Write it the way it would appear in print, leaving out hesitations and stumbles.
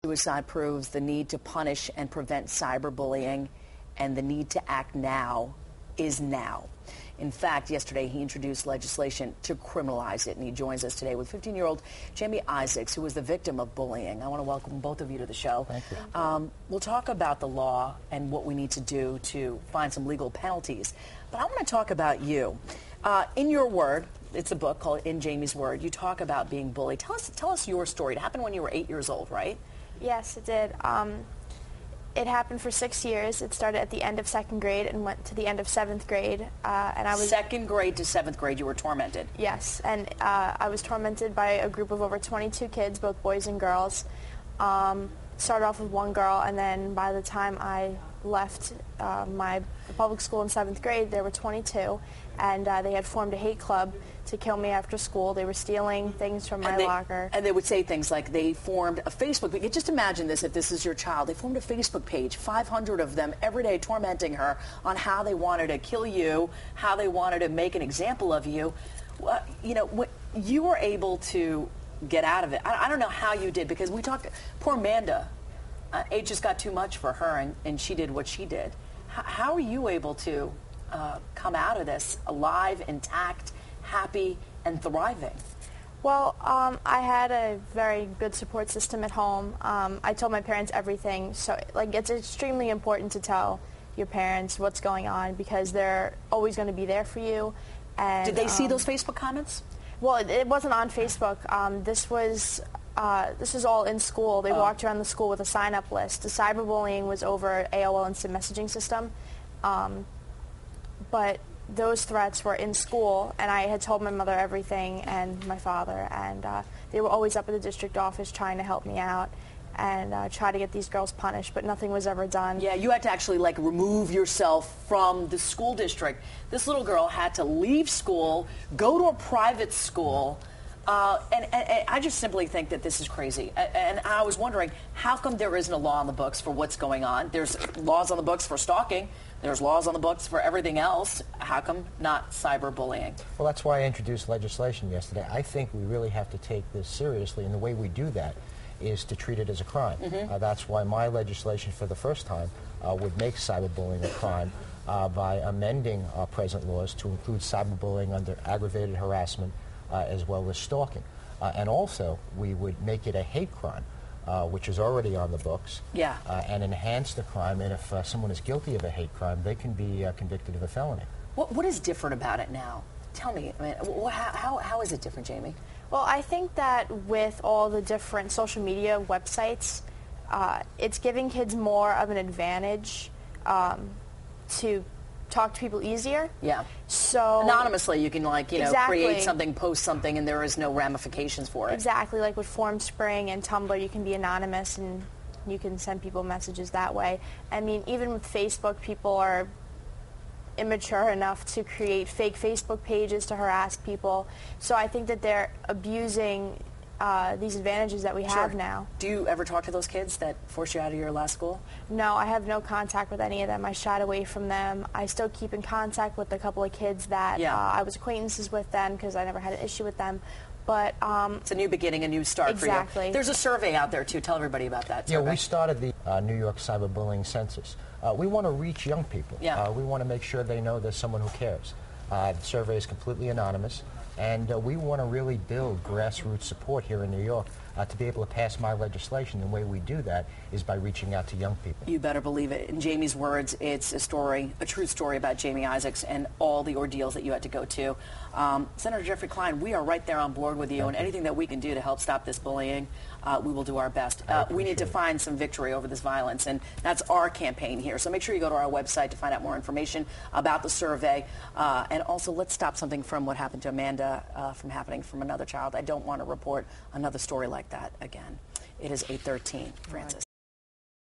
Suicide proves the need to punish and prevent cyberbullying, and the need to act now is now. In fact, yesterday he introduced legislation to criminalize it, and he joins us today with 15-year-old Jamie Isaacs, who was the victim of bullying. I want to welcome both of you to the show. Thank you. We'll talk about the law and what we need to do to find some legal penalties. But I want to talk about you. In your word, it's a book called In Jamie's Word, you talk about being bullied. Tell us your story. It happened when you were 8 years old, right? Yes, it did. It happened for 6 years. It started at the end of second grade and went to the end of seventh grade. And I was second grade to seventh grade. You were tormented. Yes, and I was tormented by a group of over 22 kids, both boys and girls. Started off with one girl, and then by the time I left my public school in seventh grade, there were 22, and they had formed a hate club to kill me after school. They were stealing things from my locker. And they would say things like they formed a Facebook page. Just imagine this, if this is your child. They formed a Facebook page, 500 of them every day, tormenting her on how they wanted to kill you, how they wanted to make an example of you. You know, you were able to get out of it. I don't know how you did, because we talked, poor Amanda, it just got too much for her, and she did what she did. How are you able to come out of this alive, intact, happy, and thriving? Well, I had a very good support system at home. I told my parents everything. So, like, it's extremely important to tell your parents what's going on, because they're always going to be there for you. And, did they see those Facebook comments? Well, it wasn't on Facebook. This was all in school. They walked around the school with a sign-up list. The cyberbullying was over AOL Instant Messaging system. But those threats were in school, and I had told my mother everything and my father, and they were always up at the district office trying to help me out and try to get these girls punished, but nothing was ever done. Yeah, you had to actually, like, remove yourself from the school district. This little girl had to leave school, go to a private school, and I just simply think that this is crazy. And I was wondering, how come there isn't a law on the books for what's going on? There's laws on the books for stalking. There's laws on the books for everything else. How come not cyberbullying? Well, that's why I introduced legislation yesterday. I think we really have to take this seriously, and the way we do that is to treat it as a crime. That's why my legislation for the first time would make cyberbullying a crime by amending our present laws to include cyberbullying under aggravated harassment as well as stalking. And also, we would make it a hate crime, which is already on the books, and enhance the crime. And if someone is guilty of a hate crime, they can be convicted of a felony. What is different about it now? Tell me. I mean, how is it different, Jamie? Well, I think that with all the different social media websites, it's giving kids more of an advantage to talk to people easier. Yeah. So anonymously, you can, like, you know, exactly. create something, post something, and there is no ramifications for it. Exactly. Like with Formspring and Tumblr, you can be anonymous and you can send people messages that way. I mean, even with Facebook, people are immature enough to create fake Facebook pages to harass people. So I think that they're abusing these advantages that we have now. Do you ever talk to those kids that forced you out of your last school? No, I have no contact with any of them. I shied away from them. I still keep in contact with a couple of kids that I was acquaintances with then, because I never had an issue with them. But it's a new beginning, a new start for you. There's a survey out there, too. Tell everybody about that survey. Yeah, we started the New York cyberbullying census. We want to reach young people. We want to make sure they know there's someone who cares. The survey is completely anonymous, and we want to really build grassroots support here in New York to be able to pass my legislation. The way we do that is by reaching out to young people. You better believe it. In Jamie's words, it's a story, a true story about Jamie Isaacs and all the ordeals that you had to go to. Senator Jeffrey Klein, we are right there on board with you, and anything that we can do to help stop this bullying, we will do our best. We need to find some victory over this violence, and that's our campaign here. So make sure you go to our website to find out more information about the survey. And also, let's stop something from what happened to Amanda from happening from another child. I don't want to report another story like that again. It is 8:13, Francis.